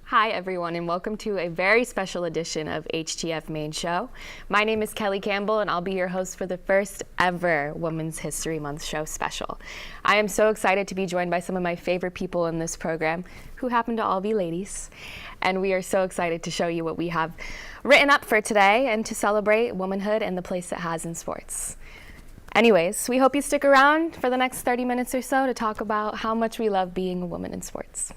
Hi everyone, and welcome to a very special edition of HTF Main Show. My name is Kellie Campbell and I'll be your host for the first ever Women's History Month show special. I am so excited to be joined by some of my favorite people in this program, who happen to all be ladies. And we are so excited to show you what we have written up for today and to celebrate womanhood and the place it has in sports. Anyways, we hope you stick around for the next 30 minutes or so to talk about how much we love being a woman in sports.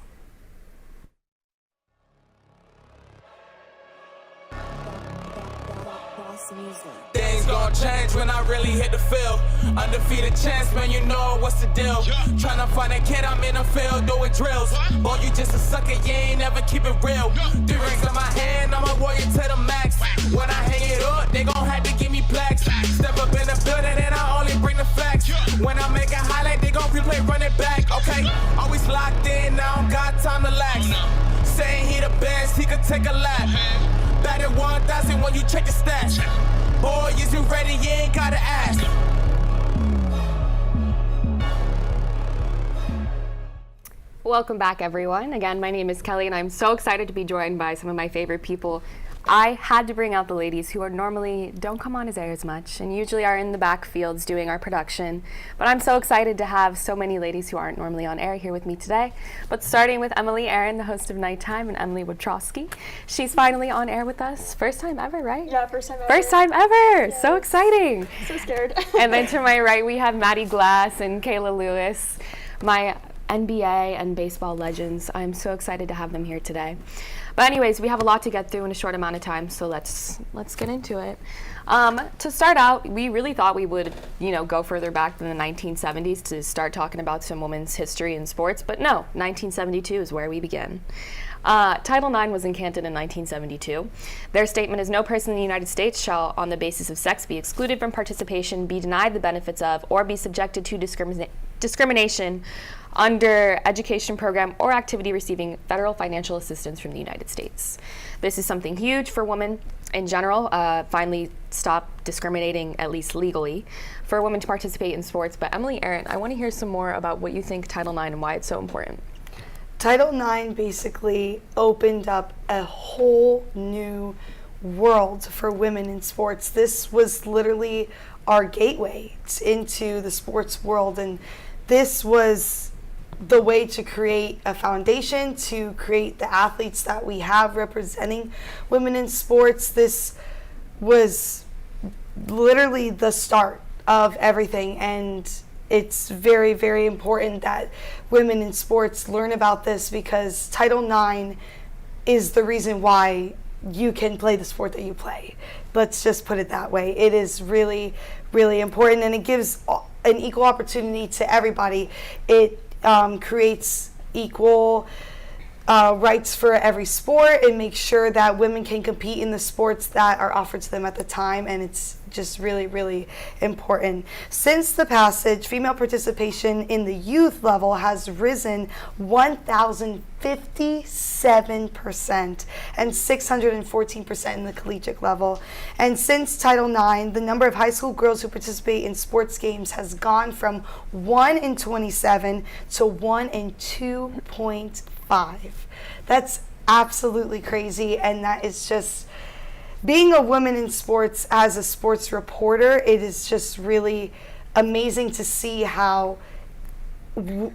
Things gon' change when I really hit the field. Undefeated chance, man, you know what's the deal. Tryna find a kid, I'm in the field doing drills. Boy, you just a sucker, you ain't never keep it real. 3 rings in my hand, I'm a warrior to the max. When I hang it up, they gon' have to give me plaques. Step up in the building and I only bring the facts. When I make a highlight, they gon' replay, run it back. Okay, always locked in, now I don't got time to lax. Saying he the best, he could take a lap. Batted 1,000 when you check the stats. Boy, is you ready? You ain't gotta ask. Welcome back, everyone. Again, my name is Kellie, and I'm so excited to be joined by some of my favorite people. I had to bring out the ladies who are normally don't come on as air as much and usually are in the backfields doing our production. But I'm so excited to have so many ladies who aren't normally on air here with me today. But starting with Emily Aaron, the host of Nighttime, and Emily Watrobsky. She's finally on air with us. First time ever, right? Yeah, first time ever. First time ever! Yes. So exciting! So scared. And then to my right, we have Maddie Glass and Kayla Lewis, my NBA and baseball legends. I'm so excited to have them here today. But anyways, we have a lot to get through in a short amount of time, so let's get into it. To start out, we really thought we would, go further back than the 1970s to start talking about some women's history in sports, but no, 1972 is where we begin. Title IX was enacted in 1972. Their statement is, no person in the United States shall, on the basis of sex, be excluded from participation, be denied the benefits of, or be subjected to discrimination under education program or activity receiving federal financial assistance from the United States. This is something huge for women in general, finally stop discriminating, at least legally, for women to participate in sports. But Emily Aaron, I want to hear some more about what you think Title IX and why it's so important. Title IX basically opened up a whole new world for women in sports. This was literally our gateway into the sports world, and this was the way to create a foundation, to create the athletes that we have representing women in sports. This was literally the start of everything, and it's very, very important that women in sports learn about this, because Title IX is the reason why you can play the sport that you play. Let's just put it that way. It is really, really important, and it gives an equal opportunity to everybody. It creates equal rights for every sport and makes sure that women can compete in the sports that are offered to them at the time, and it's just really, really important. Since the passage, female participation in the youth level has risen 1,057% and 614% in the collegiate level. And since Title IX, the number of high school girls who participate in sports games has gone from 1 in 27 to 1 in 2.5. That's absolutely crazy, and that is just, being a woman in sports as a sports reporter, it is just really amazing to see how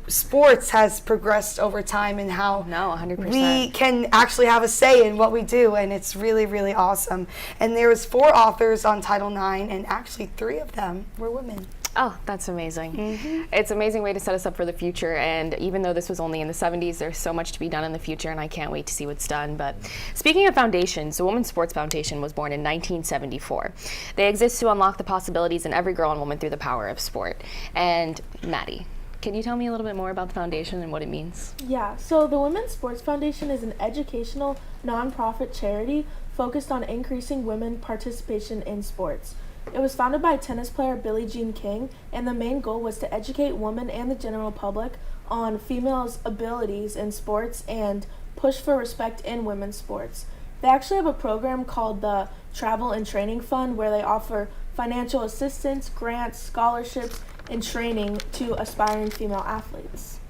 sports has progressed over time and how 100%. we can actually have a say in what we do, and it's really, really awesome. And there was 4 authors on Title IX, and actually 3 of them were women. Oh, that's amazing. Mm-hmm. It's an amazing way to set us up for the future, and even though this was only in the 70s, there's so much to be done in the future, and I can't wait to see what's done. But speaking of foundations, the Women's Sports Foundation was born in 1974. They exist to unlock the possibilities in every girl and woman through the power of sport. And Maddie, can you tell me a little bit more about the foundation and what it means? Yeah, so the Women's Sports Foundation is an educational, nonprofit charity focused on increasing women participation in sports. It was founded by tennis player Billie Jean King, and the main goal was to educate women and the general public on females' abilities in sports and push for respect in women's sports. They actually have a program called the Travel and Training Fund, where they offer financial assistance, grants, scholarships, and training to aspiring female athletes.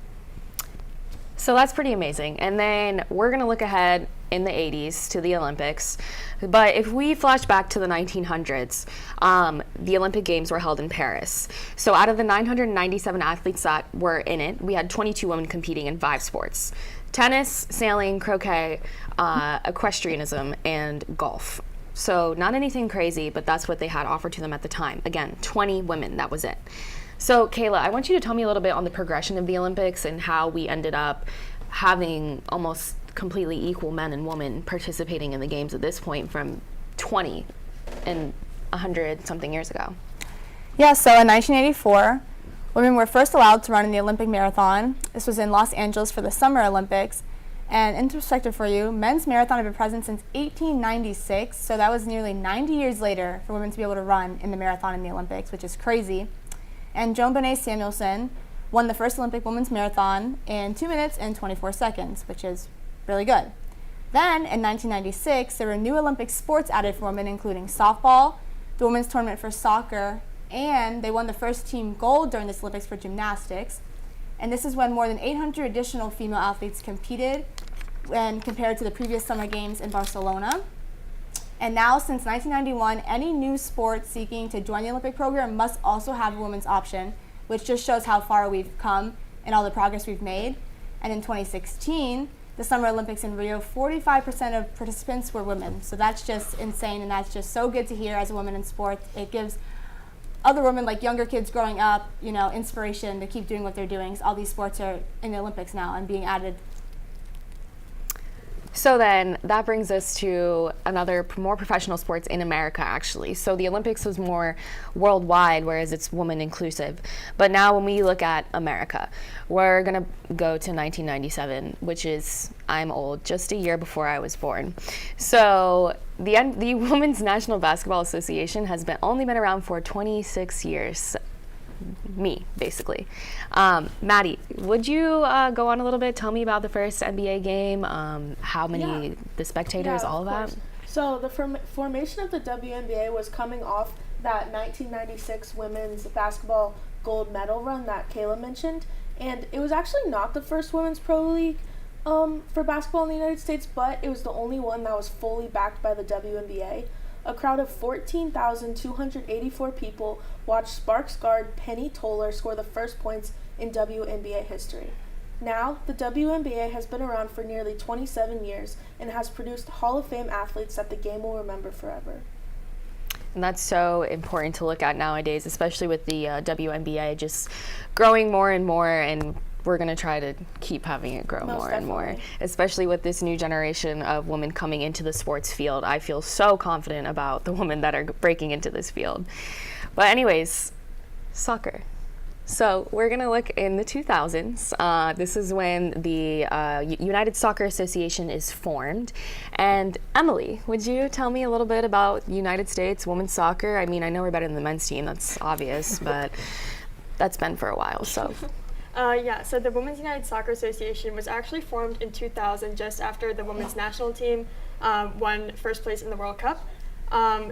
So that's pretty amazing. And then we're going to look ahead in the 80s to the Olympics. But if we flash back to the 1900s, the Olympic Games were held in Paris. So out of the 997 athletes that were in it, we had 22 women competing in 5 sports: tennis, sailing, croquet, equestrianism, and golf. So not anything crazy, but that's what they had offered to them at the time. Again, 20 women, that was it. So Kayla, I want you to tell me a little bit on the progression of the Olympics and how we ended up having almost completely equal men and women participating in the games at this point from 20 and 100 something years ago. Yeah, so in 1984, women were first allowed to run in the Olympic marathon. This was in Los Angeles for the Summer Olympics. And in perspective for you, men's marathon had been present since 1896, so that was nearly 90 years later for women to be able to run in the marathon in the Olympics, which is crazy. And Joan Bonet Samuelson won the first Olympic women's marathon in 2 minutes and 24 seconds, which is really good. Then, in 1996, there were new Olympic sports added for women, including softball, the women's tournament for soccer, and they won the first team gold during this Olympics for gymnastics. And this is when more than 800 additional female athletes competed when compared to the previous Summer Games in Barcelona. And now, since 1991, any new sport seeking to join the Olympic program must also have a women's option, which just shows how far we've come and all the progress we've made. And in 2016, the Summer Olympics in Rio, 45% of participants were women. So that's just insane, and that's just so good to hear as a woman in sports. It gives other women, like younger kids growing up, you know, inspiration to keep doing what they're doing. So all these sports are in the Olympics now and being added. So then that brings us to another more professional sports in America, actually. So the Olympics was more worldwide, whereas it's woman inclusive. But now when we look at America, we're going to go to 1997, which is, I'm old, just a year before I was born. So the Women's National Basketball Association has only been around for 26 years. Me, basically. Maddie, would you go on a little bit? Tell me about the first NBA game, how many, the spectators, all of that. So the formation of the WNBA was coming off that 1996 women's basketball gold medal run that Kayla mentioned. And it was actually not the first women's pro league for basketball in the United States, but it was the only one that was fully backed by the WNBA. A crowd of 14,284 people watched Sparks guard Penny Toller score the first points in WNBA history. Now, the WNBA has been around for nearly 27 years and has produced Hall of Fame athletes that the game will remember forever. And that's so important to look at nowadays, especially with the WNBA just growing more and more, and we're going to try to keep having it grow more and more, especially with this new generation of women coming into the sports field. I feel so confident about the women that are breaking into this field. But anyways, soccer. So we're going to look in the 2000s. This is when the United Soccer Association is formed. And Emily, would you tell me a little bit about United States women's soccer? I mean, I know we're better than the men's team, that's obvious, but that's been for a while, so. So the Women's United Soccer Association was actually formed in 2000, just after the women's national team won first place in the World Cup.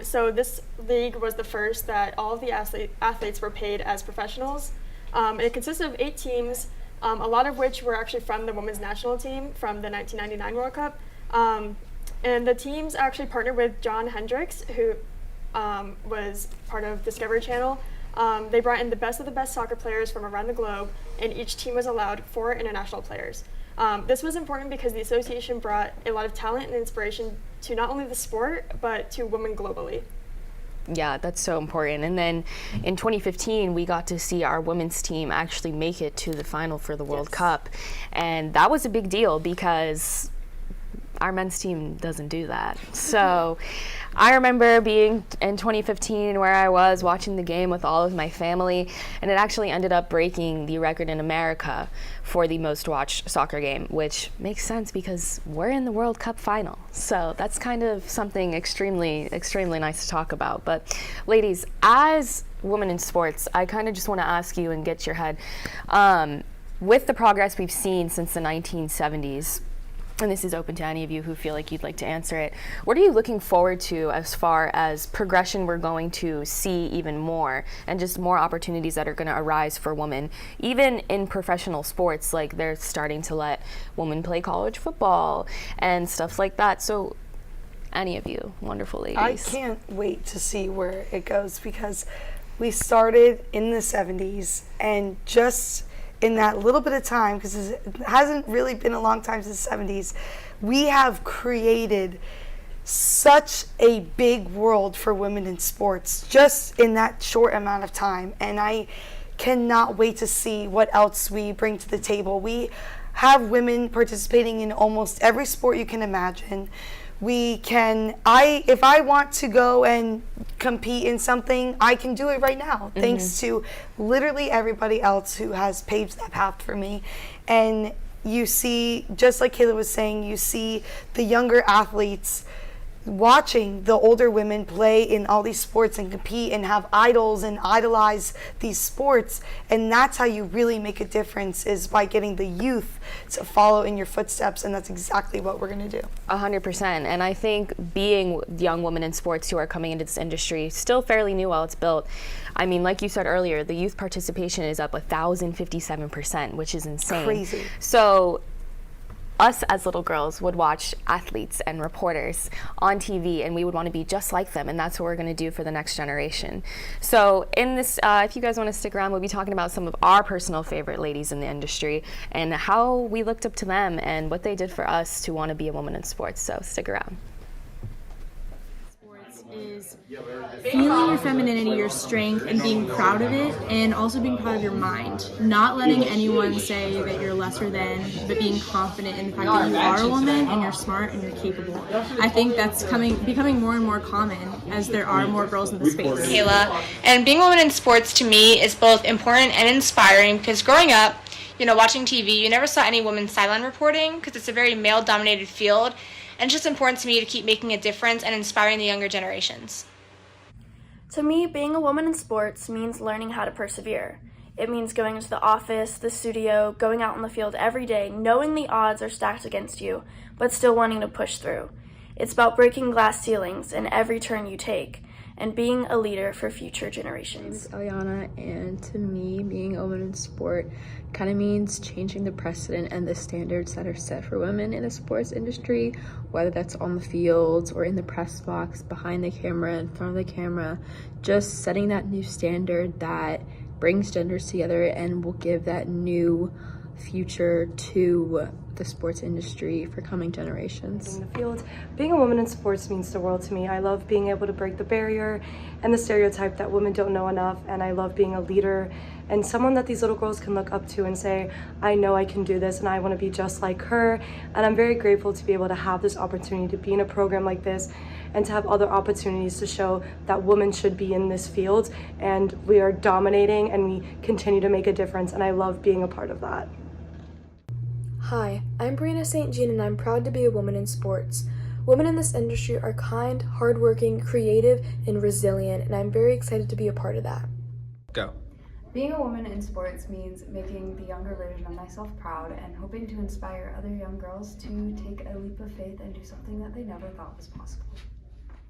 So this league was the first that all of the athletes were paid as professionals. It consisted of 8 teams, a lot of which were actually from the women's national team from the 1999 World Cup. And the teams actually partnered with John Hendricks, who was part of Discovery Channel. They brought in the best soccer players from around the globe, and each team was allowed 4 international players. This was important because the association brought a lot of talent and inspiration to not only the sport, but to women globally. Yeah, that's so important. And then in 2015, we got to see our women's team actually make it to the final for the World Cup. And that was a big deal because our men's team doesn't do that. So I remember being in 2015 where I was watching the game with all of my family, and it actually ended up breaking the record in America for the most watched soccer game, which makes sense because we're in the World Cup final. So that's kind of something extremely, extremely nice to talk about. But ladies, as women in sports, I kind of just want to ask you and get your head, with the progress we've seen since the 1970s, and this is open to any of you who feel like you'd like to answer it, what are you looking forward to as far as progression we're going to see even more, and just more opportunities that are going to arise for women, even in professional sports? Like, they're starting to let women play college football and stuff like that. So any of you wonderful ladies. I can't wait to see where it goes, because we started in the 70s, and just in that little bit of time, because it hasn't really been a long time since the 70s, we have created such a big world for women in sports just in that short amount of time. And I cannot wait to see what else we bring to the table. We have women participating in almost every sport you can imagine. If I want to go and compete in something, I can do it right now, thanks to literally everybody else who has paved that path for me. And you see, just like Kayla was saying, you see the younger athletes watching the older women play in all these sports and compete and have idols and idolize these sports. And that's how you really make a difference, is by getting the youth to follow in your footsteps. And that's exactly what we're going to do. 100%. And I think being young women in sports who are coming into this industry, still fairly new while it's built. I mean, like you said earlier, the youth participation is up 1,057%, which is insane. Crazy. So us as little girls would watch athletes and reporters on TV, and we would want to be just like them, and that's what we're going to do for the next generation. So in this, if you guys want to stick around, we'll be talking about some of our personal favorite ladies in the industry and how we looked up to them and what they did for us to want to be a woman in sports. So stick around. Is feeling your femininity, your strength, and being proud of it, and also being proud of your mind. Not letting anyone say that you're lesser than, but being confident in the fact that you are a woman and you're smart and you're capable. I think that's becoming more and more common as there are more girls in the space. Kayla, and being a woman in sports to me is both important and inspiring, because growing up, watching TV, you never saw any women sideline reporting because it's a very male-dominated field. And it's just important to me to keep making a difference and inspiring the younger generations. To me, being a woman in sports means learning how to persevere. It means going into the office, the studio, going out on the field every day, knowing the odds are stacked against you, but still wanting to push through. It's about breaking glass ceilings in every turn you take, and being a leader for future generations. My name is Eliana, and to me, being a woman in sport kind of means changing the precedent and the standards that are set for women in the sports industry, whether that's on the field or in the press box, behind the camera, in front of the camera, just setting that new standard that brings genders together and will give that new future to the sports industry for coming generations. In the field, being a woman in sports means the world to me. I love being able to break the barrier and the stereotype that women don't know enough, and I love being a leader and someone that these little girls can look up to and say, I know I can do this and I want to be just like her. And I'm very grateful to be able to have this opportunity to be in a program like this and to have other opportunities to show that women should be in this field, and we are dominating and we continue to make a difference, and I love being a part of that. Hi, I'm Brianna St, and I'm proud to be a woman in sports. Women in this industry are kind, hardworking, creative, and resilient, and I'm very excited to be a part of that. Go. Being a woman in sports means making the younger version of myself proud and hoping to inspire other young girls to take a leap of faith and do something that they never thought was possible.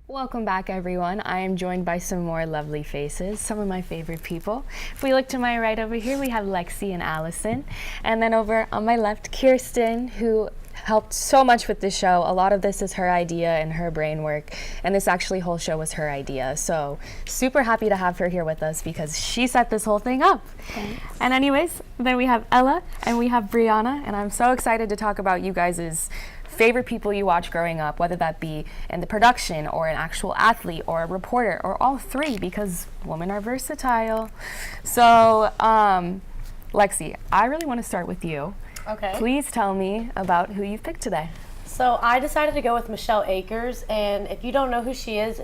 Welcome back, everyone. I am joined by some more lovely faces, some of my favorite people. If we look to my right over here, we have Lexi and Allison. And then over on my left, Kiersten, who helped so much with this show. A lot of this is her idea and her brain work, and this actually whole show was her idea. So super happy to have her here with us because she set this whole thing up. Thanks. And anyways, then we have Ella and we have Brianna, and I'm so excited to talk about you guys' favorite people you watch growing up, whether that be in the production or an actual athlete or a reporter or all three, because women are versatile. So Lexi, I really want to start with you. Okay. Please tell me about who you've picked today. So I decided to go with Michelle Akers, and if you don't know who she is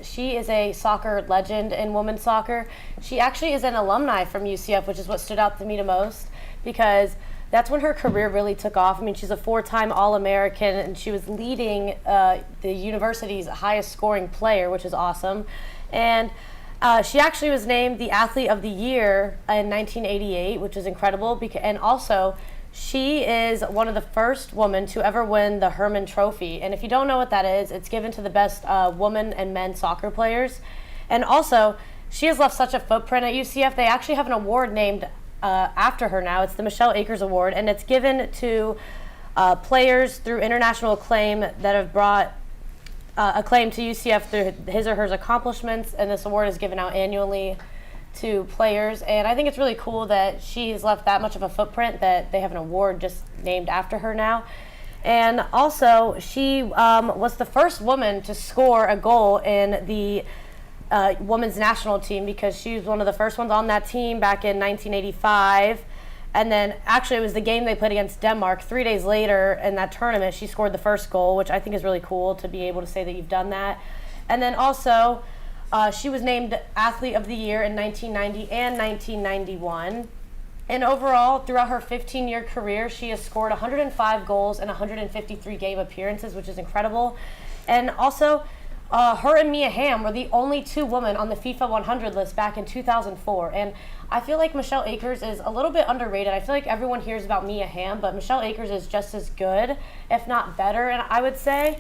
a soccer legend in women's soccer. She actually is an alumni from UCF, which is what stood out to me the most, because that's when her career really took off. I mean, she's a 4-time All-American, and she was leading the university's highest scoring player, which is awesome. And she actually was named the Athlete of the Year in 1988, which is incredible. And also, She is one of the first women to ever win the Hermann Trophy. And if you don't know what that is, it's given to the best women and men soccer players. And also, she has left such a footprint at UCF. They actually have an award named after her now. It's the Michelle Akers Award, and it's given to players through international acclaim that have brought acclaim to UCF through his or her accomplishments, and this award is given out annually to players. And I think it's really cool that she's left that much of a footprint that they have an award just named after her now. And also, she was the first woman to score a goal in the women's national team, because she was one of the first ones on that team back in 1985. And then actually it was the game they played against Denmark. 3 days later in that tournament, she scored the first goal, which I think is really cool to be able to say that you've done that. And then also, she was named Athlete of the Year in 1990 and 1991. And overall, throughout her 15-year career, she has scored 105 goals and 153 game appearances, which is incredible. And also, her and Mia Hamm were the only two women on the FIFA 100 list back in 2004. And I feel like Michelle Akers is a little bit underrated. I feel like everyone hears about Mia Hamm, but Michelle Akers is just as good, if not better, and I would say.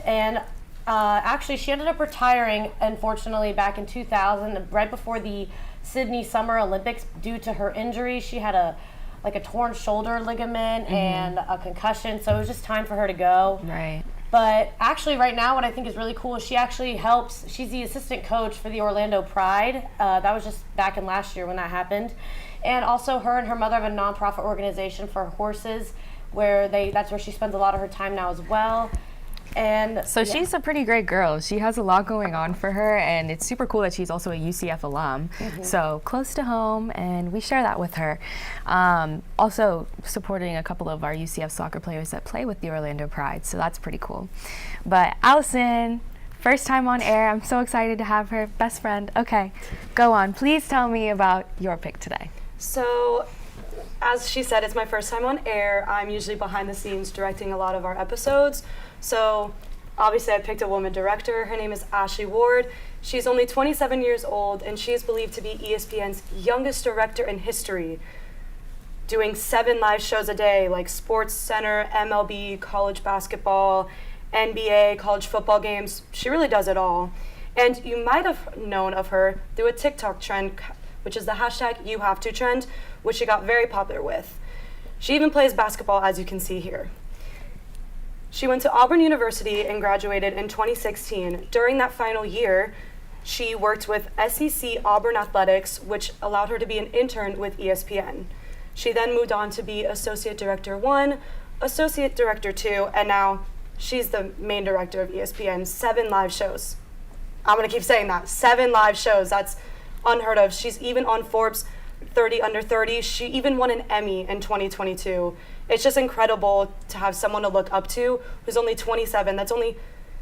And actually, she ended up retiring, unfortunately, back in 2000, right before the Sydney Summer Olympics, due to her injury. She had a torn shoulder ligament and a concussion, so it was just time for her to go. Right. But actually, right now, what I think is really cool is she actually helps. She's the assistant coach for the Orlando Pride. That was just back in last year when that happened. And also, her and her mother have a nonprofit organization for horses, that's where she spends a lot of her time now as well. And so she's a pretty great girl. She has a lot going on for her, and it's super cool that she's also a UCF alum. So close to home, and we share that with her. Also supporting a couple of our UCF soccer players that play with the Orlando Pride, so that's pretty cool. But Allison, first time on air. I'm so excited to have her. Best friend. Okay, go on. Please tell me about your pick today. So, as she said, it's my first time on air. I'm usually behind the scenes directing a lot of our episodes. So obviously I picked a woman director. Her name is Ashley Ward. She's only 27 years old, and she is believed to be ESPN's youngest director in history, doing 7 live shows a day, like Sports Center, MLB, college basketball, NBA, college football games. She really does it all. And you might have known of her through a TikTok trend, which is the #YouHaveTo trend, which she got very popular with. She even plays basketball, as you can see here. She went to Auburn University and graduated in 2016. During that final year, she worked with SEC Auburn Athletics, which allowed her to be an intern with ESPN. She then moved on to be Associate Director 1, Associate Director 2, and now she's the main director of ESPN. 7 live shows. I'm going to keep saying that. 7 live shows. That's unheard of. She's even on Forbes 30 Under 30. She even won an Emmy in 2022. It's just incredible to have someone to look up to who's only 27. That's only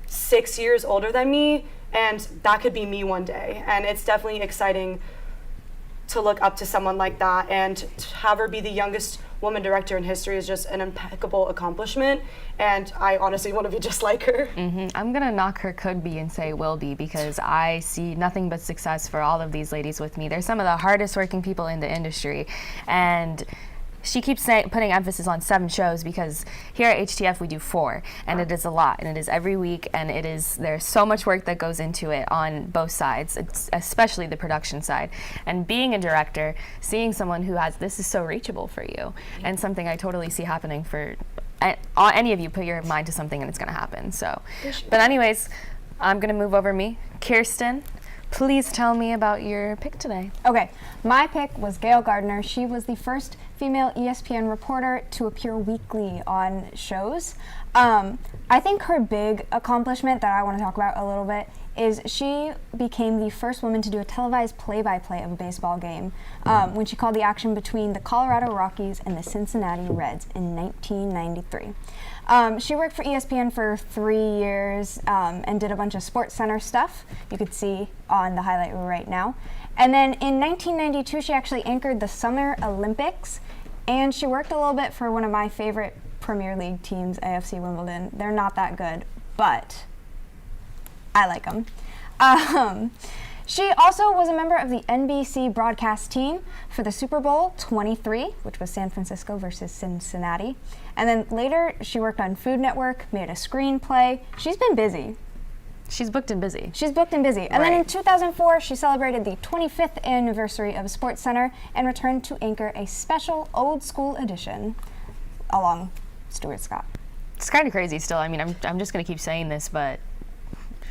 6 years older than me, and that could be me one day. And it's definitely exciting to look up to someone like that, and to have her be the youngest woman director in history is just an impeccable accomplishment, and I honestly want to be just like her. I'm gonna knock her could be and say will be, because I see nothing but success for all of these ladies with me. They're some of the hardest working people in the industry, and she keeps putting emphasis on 7 shows, because here at HTF we do 4, and it is a lot, and it is every week, and there's so much work that goes into it on both sides, especially the production side. And being a director, seeing someone who has this is so reachable for you, and something I totally see happening for any of you. Put your mind to something and it's going to happen. So, but anyways, I'm going to move over me. Kiersten, please tell me about your pick today. Okay, my pick was Gail Gardner. She was the first female ESPN reporter to appear weekly on shows. I think her big accomplishment that I want to talk about a little bit is she became the first woman to do a televised play-by-play of a baseball game when she called the action between the Colorado Rockies and the Cincinnati Reds in 1993. She worked for ESPN for 3 years and did a bunch of Sports Center stuff. You could see on the highlight right now. And then in 1992, she actually anchored the Summer Olympics, and she worked a little bit for one of my favorite Premier League teams, AFC Wimbledon. They're not that good, but I like them. She also was a member of the NBC broadcast team for the Super Bowl 23, which was San Francisco versus Cincinnati. And then later, she worked on Food Network, made a screenplay. She's been busy. She's booked and busy. She's booked and busy. And then in 2004, she celebrated the 25th anniversary of SportsCenter and returned to anchor a special old school edition along Stuart Scott. It's kind of crazy still. I mean, I'm just going to keep saying this, but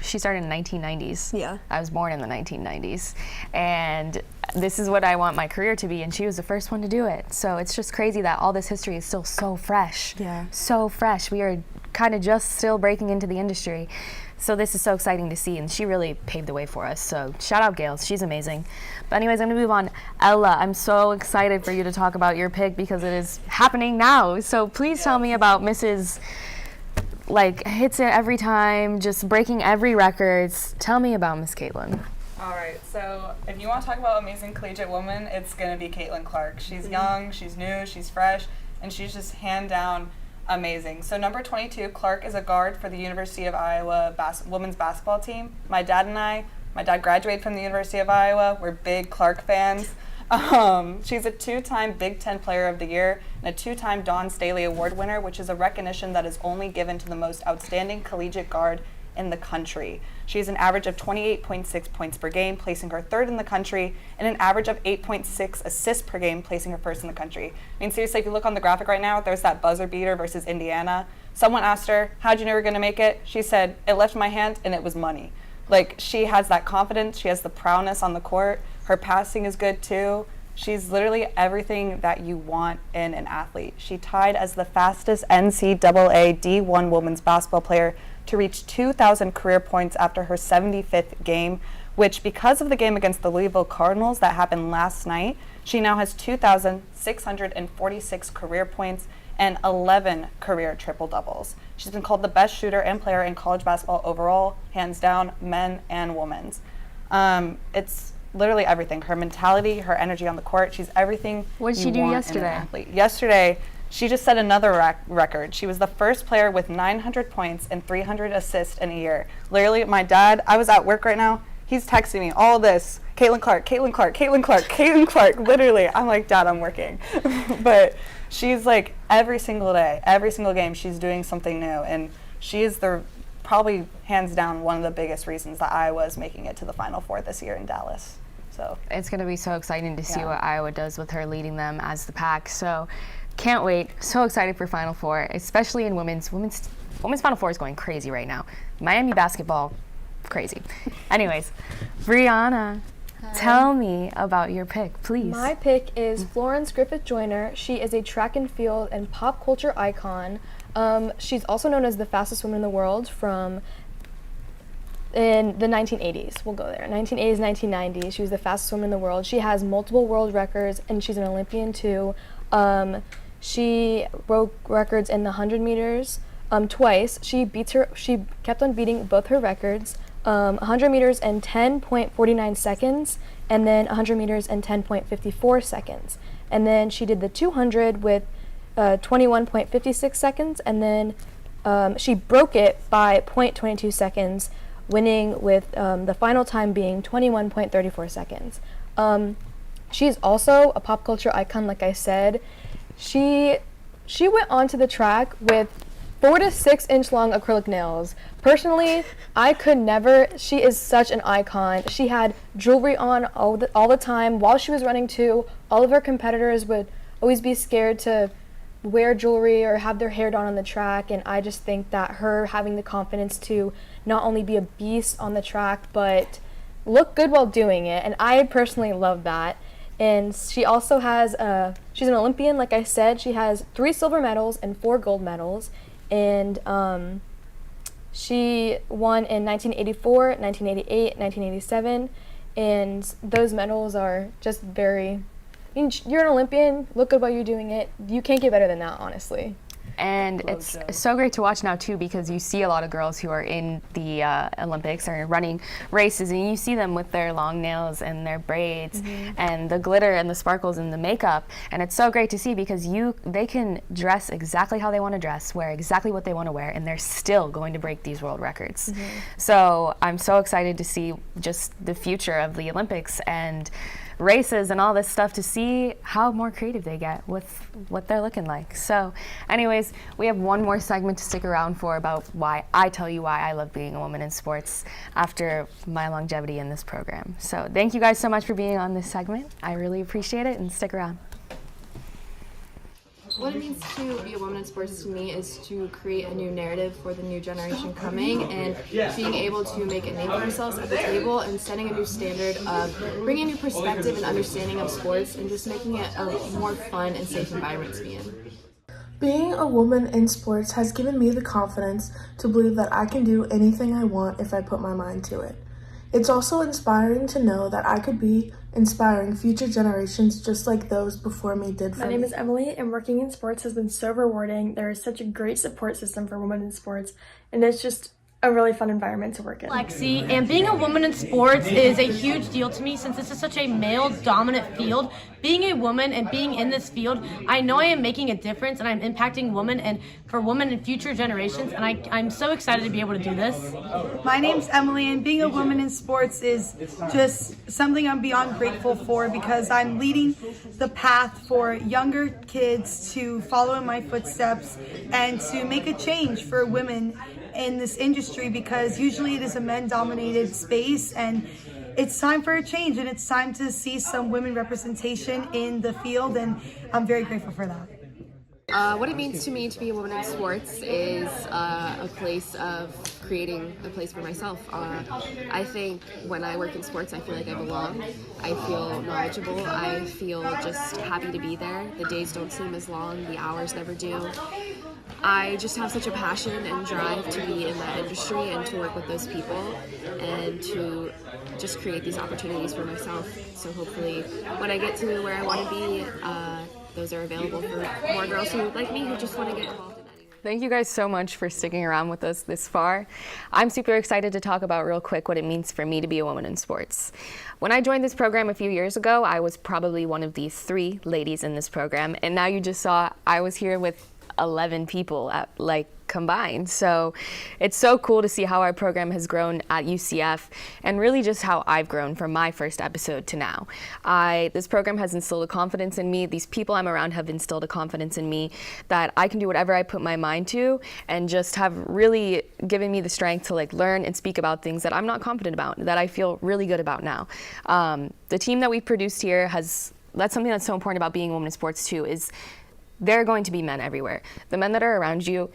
she started in the 1990s. Yeah. I was born in the 1990s. And this is what I want my career to be, and she was the first one to do it. So it's just crazy that all this history is still so fresh. Yeah. So fresh. We are kind of just still breaking into the industry. So this is so exciting to see, and she really paved the way for us. So shout out Gail, she's amazing. But anyways, I'm gonna move on. Ella, I'm so excited for you to talk about your pick because it is happening now. So please tell me about Mrs. Like hits it every time, just breaking every records. Tell me about Miss Caitlin. All right, so if you want to talk about amazing collegiate woman, it's gonna be Caitlin Clark. She's young, she's new, she's fresh, and she's just hand down amazing. So number 22, Clark is a guard for the University of Iowa women's basketball team. My dad graduated from the University of Iowa. We're big Clark fans. She's a 2-time Big Ten Player of the Year and a 2-time Dawn Staley Award winner, which is a recognition that is only given to the most outstanding collegiate guard in the country. She has an average of 28.6 points per game, placing her 3rd in the country, and an average of 8.6 assists per game, placing her 1st in the country. I mean, seriously, if you look on the graphic right now, there's that buzzer beater versus Indiana. Someone asked her, how'd you know you were going to make it? She said, it left my hand and it was money. Like, she has that confidence. She has the prowess on the court. Her passing is good, too. She's literally everything that you want in an athlete. She tied as the fastest NCAA D1 women's basketball player to reach 2,000 career points after her 75th game, which, because of the game against the Louisville Cardinals that happened last night, she now has 2,646 career points and 11 career triple-doubles. She's been called the best shooter and player in college basketball overall, hands down, men and women's. It's literally everything. Her mentality, her energy on the court, she's everything. What did she do yesterday? Yesterday, she just set another record. She was the first player with 900 points and 300 assists in a year. Literally, my dad, I was at work right now, he's texting me all this, Caitlin Clark, Caitlin Clark, Caitlin Clark, Caitlin Clark, literally. I'm like, Dad, I'm working. But she's like, every single day, every single game, she's doing something new. And she is probably hands down one of the biggest reasons that Iowa is making it to the Final Four this year in Dallas. So it's going to be so exciting to see what Iowa does with her leading them as the pack. So can't wait. So excited for Final Four, especially in women's Final Four is going crazy right now. Miami basketball, crazy. Anyways, Brianna, tell me about your pick, please. My pick is Florence Griffith Joyner. She is a track and field and pop culture icon. She's also known as the fastest woman in the world in the 1980s. We'll go there. 1980s, 1990s. She was the fastest woman in the world. She has multiple world records, and she's an Olympian too. She broke records in the 100 meters twice. She kept on beating both her records. 100 meters in 10.49 seconds, and then 100 meters in 10.54 seconds. And then she did the 200 with 21.56 seconds, and then she broke it by 0.22 seconds, winning with the final time being 21.34 seconds. She's also a pop culture icon, like I said. She went onto the track with 4 to 6 inch long acrylic nails. Personally, I could never. She is such an icon. She had jewelry on all the time while she was running too. All of her competitors would always be scared to wear jewelry or have their hair done on the track, and I just think that her having the confidence to not only be a beast on the track but look good while doing it, and I personally love that. And she also has she's an Olympian, like I said. She has 3 silver medals and 4 gold medals, and she won in 1984, 1988, 1987, and those medals are just very, I mean, you're an Olympian, look good while you're doing it. You can't get better than that, honestly. And it's so great to watch now too, because you see a lot of girls who are in the Olympics or running races, and you see them with their long nails and their braids and the glitter and the sparkles and the makeup, and it's so great to see because they can dress exactly how they want to dress, wear exactly what they want to wear, and they're still going to break these world records. So I'm so excited to see just the future of the Olympics and races and all this stuff, to see how more creative they get with what they're looking like. So anyways, we have one more segment to stick around for about why I tell you why I love being a woman in sports after my longevity in this program. So thank you guys so much for being on this segment. I really appreciate it, and stick around. What it means to be a woman in sports to me is to create a new narrative for the new generation coming, and being able to make a name for ourselves at the table and setting a new standard of bringing a new perspective and understanding of sports, and just making it a more fun and safe environment to be in. Being a woman in sports has given me the confidence to believe that I can do anything I want if I put my mind to it. It's also inspiring to know that I could be inspiring future generations just like those before me did for me. My name is Emily, and working in sports has been so rewarding. There is such a great support system for women in sports, and it's just a really fun environment to work in. Lexi, and being a woman in sports is a huge deal to me since this is such a male-dominant field. Being a woman and being in this field, I know I am making a difference, and I'm impacting women and for women in future generations, and I'm so excited to be able to do this. My name's Emily, and being a woman in sports is just something I'm beyond grateful for, because I'm leading the path for younger kids to follow in my footsteps and to make a change for women in this industry, because usually it is a men-dominated space, and it's time for a change, and it's time to see some women representation in the field, and I'm very grateful for that. What it means to me to be a woman in sports is a place of creating a place for myself. I think when I work in sports, I feel like I belong. I feel knowledgeable. I feel just happy to be there. The days don't seem as long. The hours never do. I just have such a passion and drive to be in that industry and to work with those people and to just create these opportunities for myself. So hopefully when I get to where I want to be, those are available for more girls who, like me, who just want to get involved in that. Thank you guys so much for sticking around with us this far. I'm super excited to talk about real quick what it means for me to be a woman in sports. When I joined this program a few years ago, I was probably one of the 3 ladies in this program, and now you just saw I was here with 11 people combined. So it's so cool to see how our program has grown at UCF, and really just how I've grown from my first episode to now. This program has instilled a confidence in me. These people I'm around have instilled a confidence in me that I can do whatever I put my mind to, and just have really given me the strength to learn and speak about things that I'm not confident about, that I feel really good about now. The team that we've produced here that's something that's so important about being a woman in sports too, is there are going to be men everywhere. The men that are around you,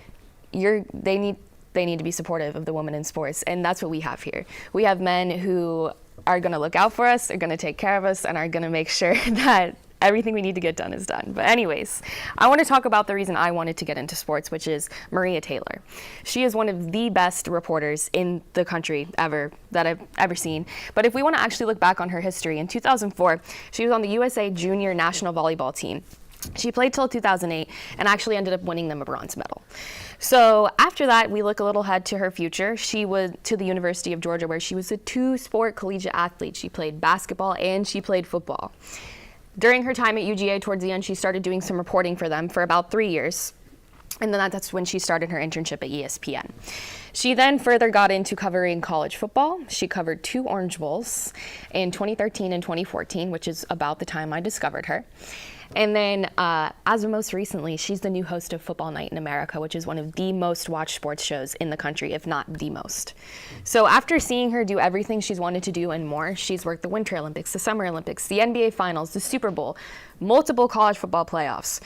they need to be supportive of the women in sports, and that's what we have here. We have men who are going to look out for us, are going to take care of us, and are going to make sure that everything we need to get done is done. But anyways, I want to talk about the reason I wanted to get into sports, which is Maria Taylor. She is one of the best reporters in the country that I've ever seen. But if we want to actually look back on her history, in 2004, she was on the USA Junior National Volleyball team. She played till 2008 and actually ended up winning them a bronze medal. So after that, we look a little ahead to her future. She went to the University of Georgia, where she was a 2-sport collegiate athlete. She played basketball and she played football. During her time at UGA, towards the end, she started doing some reporting for them for about 3 years. And then that's when she started her internship at ESPN. She then further got into covering college football. She covered 2 Orange Bowls in 2013 and 2014, which is about the time I discovered her. And then, as of most recently, she's the new host of Football Night in America, which is one of the most watched sports shows in the country, if not the most. So after seeing her do everything she's wanted to do and more, she's worked the Winter Olympics, the Summer Olympics, the NBA Finals, the Super Bowl, multiple college football playoffs.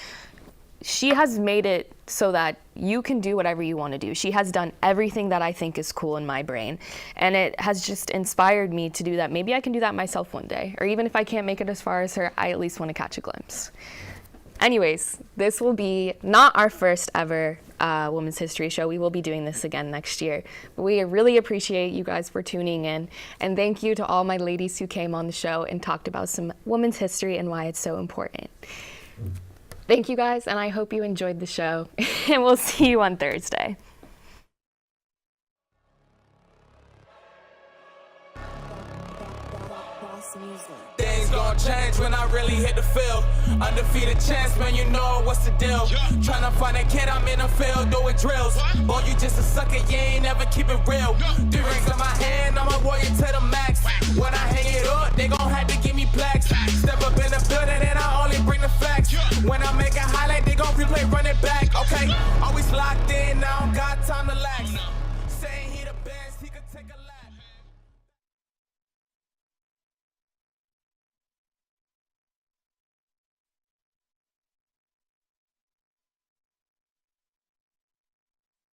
She has made it so that you can do whatever you want to do. She has done everything that I think is cool in my brain. And it has just inspired me to do that. Maybe I can do that myself one day. Or even if I can't make it as far as her, I at least want to catch a glimpse. Anyways, this will be not our first ever Women's History Show. We will be doing this again next year. But we really appreciate you guys for tuning in. And thank you to all my ladies who came on the show and talked about some women's history and why it's so important. Thank you guys, and I hope you enjoyed the show. And we'll see you on Thursday. Things gon' change when I really hit the field. Undefeated champs, man, you know what's the deal. Tryna find a kid, I'm in the field doing drills. Boy, you just a sucker, you ain't never keep it real. 3 rings in my hand, I'm a warrior to the max. When I hang it up, they gon' have to give me plaques. Step up in the building and I only bring the facts. When I make a highlight, they gon' replay, run it back, okay? Always locked in, now I don't got time to lax. Saying he the best, he could take a